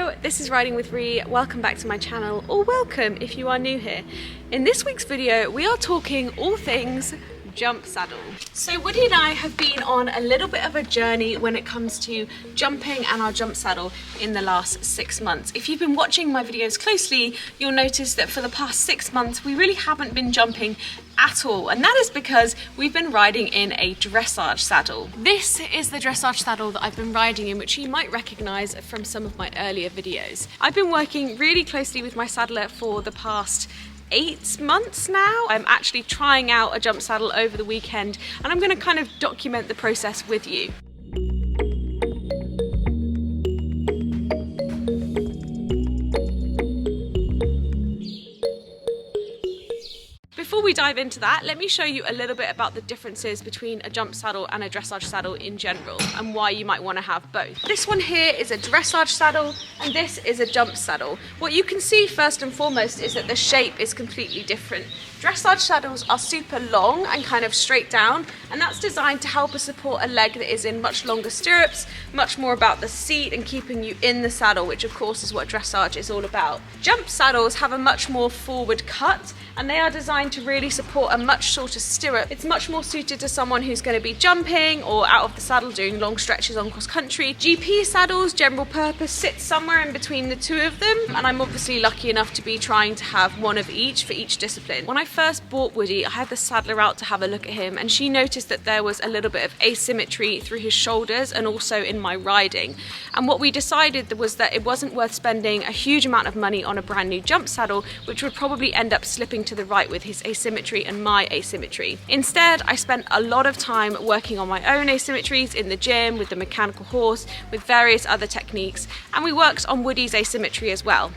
Hello, this is Riding with Ree. Welcome back to my channel, or welcome if you are new here. In this week's video, we are talking all things jump saddle. So Woody and I have been on a little bit of a journey when it comes to jumping and our jump saddle in the last 6 months. If you've been watching my videos closely, you'll notice that for the past 6 months, we really haven't been jumping at all, and that is because we've been riding in a dressage saddle. This is the dressage saddle that I've been riding in, which you might recognize from some of my earlier videos. I've been working really closely with my saddler for the past 8 months now. I'm actually trying out a jump saddle over the weekend, and I'm going to kind of document the process with you. Before we dive into that, let me show you a little bit about the differences between a jump saddle and a dressage saddle in general, and why you might want to have both. This one here is a dressage saddle, and this is a jump saddle. What you can see first and foremost is that the shape is completely different. Dressage saddles are super long and kind of straight down, and that's designed to help us support a leg that is in much longer stirrups, much more about the seat and keeping you in the saddle, which of course is what dressage is all about. Jump saddles have a much more forward cut, and they are designed to really support a much shorter stirrup. It's much more suited to someone who's going to be jumping or out of the saddle doing long stretches on cross country. GP saddles, general purpose, sit somewhere in between the two of them, and I'm obviously lucky enough to be trying to have one of each for each discipline. When I first bought Woody, I had the saddler out to have a look at him, and she noticed that there was a little bit of asymmetry through his shoulders and also in my riding. And what we decided was that it wasn't worth spending a huge amount of money on a brand new jump saddle, which would probably end up slipping to the right with his asymmetry and my asymmetry. Instead, I spent a lot of time working on my own asymmetries in the gym, with the mechanical horse, with various other techniques, and we worked on Woody's asymmetry as well.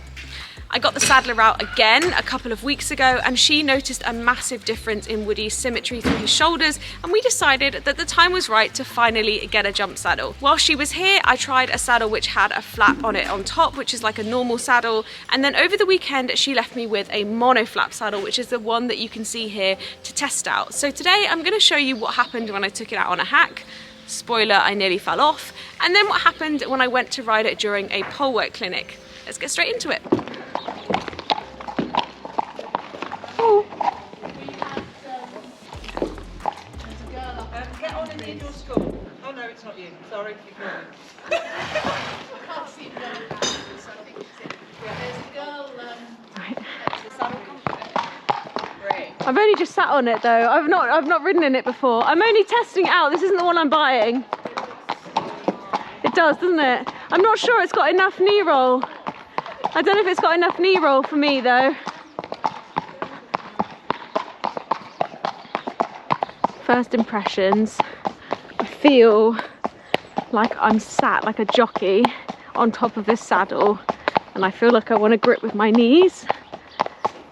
I got the saddler out again a couple of weeks ago, and she noticed a massive difference in Woody's symmetry through his shoulders, and we decided that the time was right to finally get a jump saddle. While she was here, I tried a saddle which had a flap on it on top, which is like a normal saddle, and then over the weekend she left me with a mono flap saddle, which is the one that you can see here, to test out. So today I'm going to show you what happened when I took it out on a hack. Spoiler, I nearly fell off. And then what happened when I went to ride it during a pole work clinic. Let's get straight into it. Get on in the indoor school. Oh no, it's not you. Sorry, ignore me. I can't see the girl, so I think it's in. There's the girl, the saddle comfort. Great. I've only just sat on it though. I've not ridden in it before. I'm only testing it out. This isn't the one I'm buying. It does, doesn't it? I'm not sure it's got enough knee roll. I don't know if it's got enough knee roll for me though. First impressions, I feel like I'm sat like a jockey on top of this saddle, and I feel like I want to grip with my knees,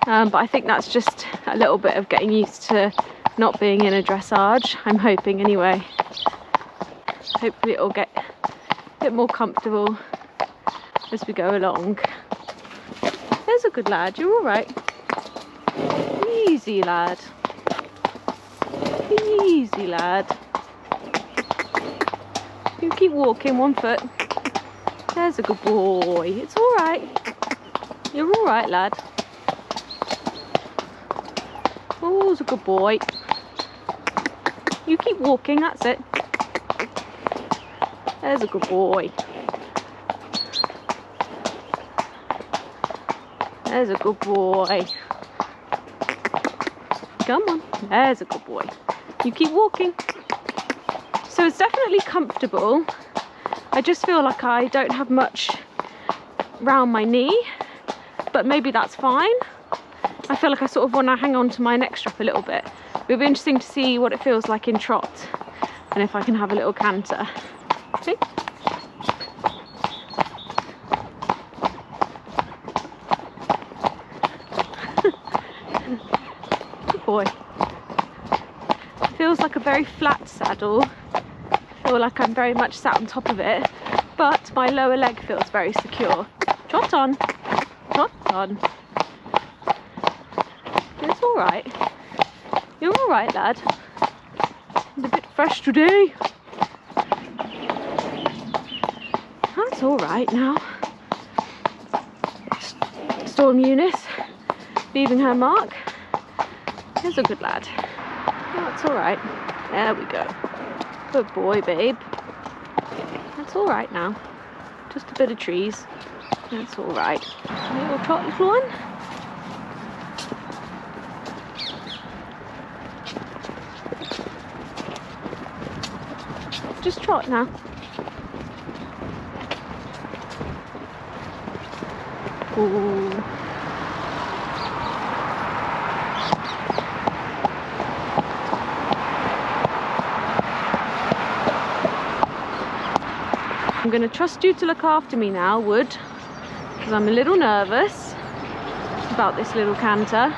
but I think that's just a little bit of getting used to not being in a dressage. I'm hoping anyway. Hopefully it'll get a bit more comfortable as we go along. There's a good lad, you're all right. Easy lad. Easy lad. You keep walking 1 foot. There's a good boy. It's all right. You're all right, lad. Oh, it's a good boy. You keep walking, that's it. There's a good boy. There's a good boy. Come on. There's a good boy. You keep walking. So it's definitely comfortable. I just feel like I don't have much round my knee, but maybe that's fine. I feel like I sort of want to hang on to my neck strap a little bit. It'll be interesting to see what it feels like in trot, and if I can have a little canter. See? Good boy. Feels like a very flat saddle. I feel like I'm very much sat on top of it, but my lower leg feels very secure. Trot on, trot on. It's all right. You're all right, lad. It's a bit fresh today. That's all right now. Storm Eunice leaving her mark. Here's a good lad. Oh, it's all right. There we go. Good boy, babe. That's all right now. Just a bit of trees. That's all right. Little trot, little one. Just trot now. Ooh. I'm going to trust you to look after me now, Wood, because I'm a little nervous about this little canter.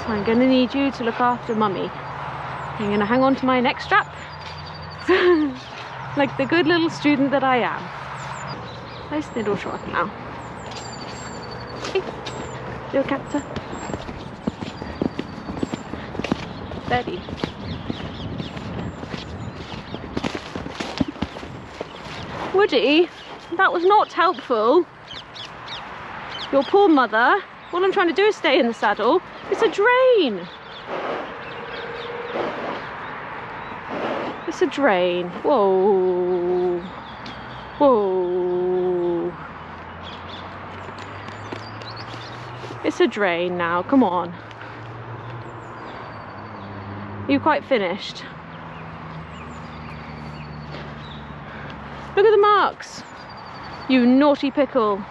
So I'm going to need you to look after Mummy. I'm going to hang on to my neck strap like the good little student that I am. Nice little trot now. Hey, little canter. Steady. Woody, that was not helpful. Your poor mother. All I'm trying to do is stay in the saddle. It's a drain. It's a drain. Whoa. Whoa. It's a drain now. Come on. Are you quite finished? Look at the marks, you naughty pickle.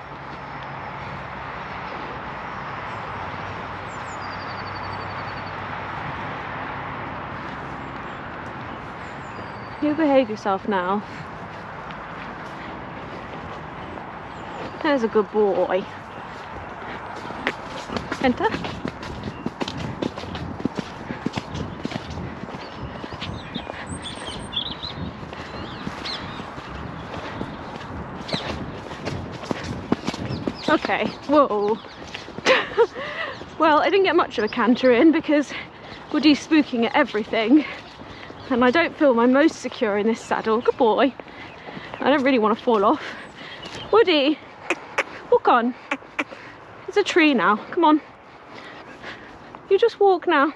You behave yourself now. There's a good boy. Enter. Okay, whoa. Well, I didn't get much of a canter in because Woody's spooking at everything. And I don't feel my most secure in this saddle. Good boy. I don't really want to fall off. Woody, walk on. It's a tree now. Come on. You just walk now.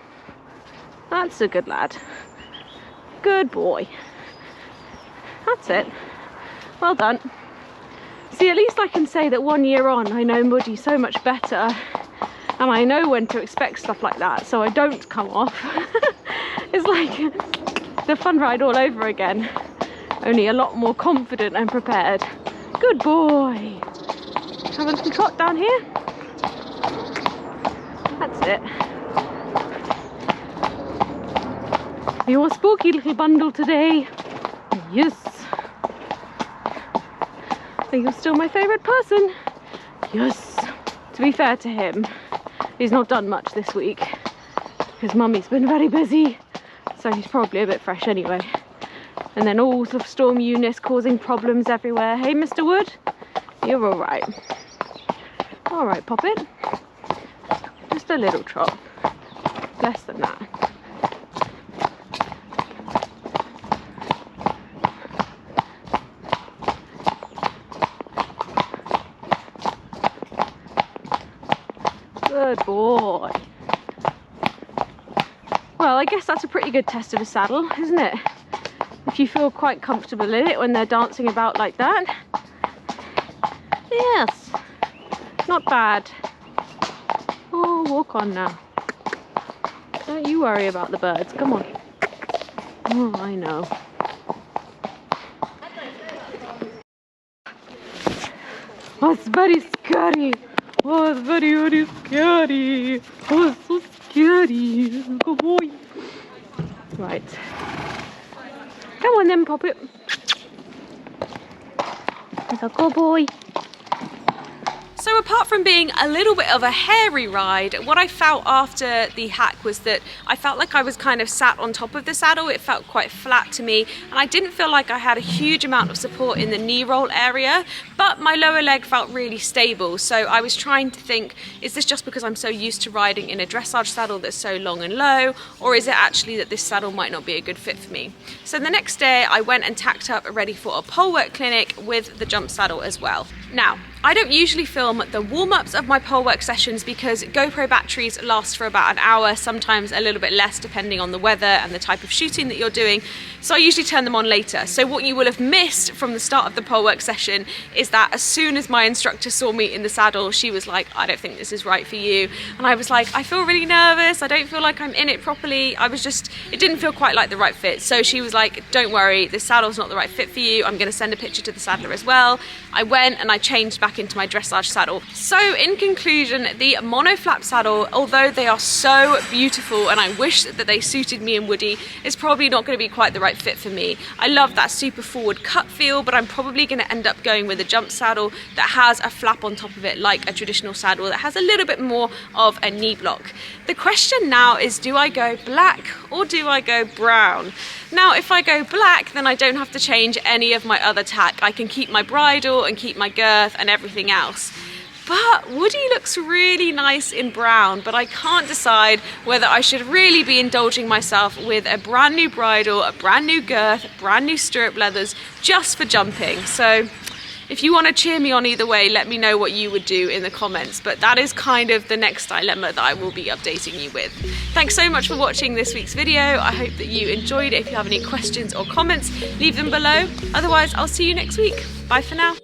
That's a good lad. Good boy. That's it. Well done. See, at least I can say that 1 year on, I know Woody so much better, and I know when to expect stuff like that, so I don't come off. It's like the fun ride all over again, only a lot more confident and prepared. Good boy. Have a little trot down here. That's it. You're a spooky little bundle today. Yes. You're still my favourite person. Yes. To be fair to him, he's not done much this week because Mummy's been very busy, so he's probably a bit fresh anyway. And then all of Storm Eunice causing problems everywhere. Hey, Mr. Wood, you're all right. All right, Poppet. Just a little trot. Less than that. Good boy. Well, I guess that's a pretty good test of a saddle, isn't it? If you feel quite comfortable in it when they're dancing about like that. Yes, not bad. Oh, walk on now. Don't you worry about the birds, come on. Oh, I know. Oh, it's very scary. Oh, it's very, very scary. Oh, it's so scary. Good boy. Right. Come on then, Poppet. It's a good boy. So apart from being a little bit of a hairy ride, what I felt after the hack was that I felt like I was kind of sat on top of the saddle. It felt quite flat to me, and I didn't feel like I had a huge amount of support in the knee roll area, but my lower leg felt really stable. So I was trying to think, is this just because I'm so used to riding in a dressage saddle that's so long and low, or is it actually that this saddle might not be a good fit for me? So the next day I went and tacked up ready for a pole work clinic with the jump saddle as well. Now, I don't usually film the warm-ups of my pole work sessions because GoPro batteries last for about an hour, sometimes a little bit less depending on the weather and the type of shooting that you're doing, so I usually turn them on later. So what you will have missed from the start of the pole work session is that as soon as my instructor saw me in the saddle, she was like, I don't think this is right for you. And I was like, I feel really nervous, I don't feel like I'm in it properly. It didn't feel quite like the right fit. So she was like, don't worry, this saddle's not the right fit for you. I'm gonna send a picture to the saddler as well. I went and I changed back into my dressage saddle. So in conclusion, the monoflap saddle, although they are so beautiful and I wish that they suited me and Woody, is probably not going to be quite the right fit for me. I love that super forward cut feel, but I'm probably going to end up going with a jump saddle that has a flap on top of it like a traditional saddle that has a little bit more of a knee block. The question now is, do I go black or do I go brown? Now, if I go black, then I don't have to change any of my other tack. I can keep my bridle and keep my girth and everything else. But Woody looks really nice in brown, but I can't decide whether I should really be indulging myself with a brand new bridle, a brand new girth, brand new stirrup leathers, just for jumping. So if you want to cheer me on either way, let me know what you would do in the comments. But that is kind of the next dilemma that I will be updating you with. Thanks so much for watching this week's video. I hope that you enjoyed it. If you have any questions or comments, leave them below. Otherwise, I'll see you next week. Bye for now.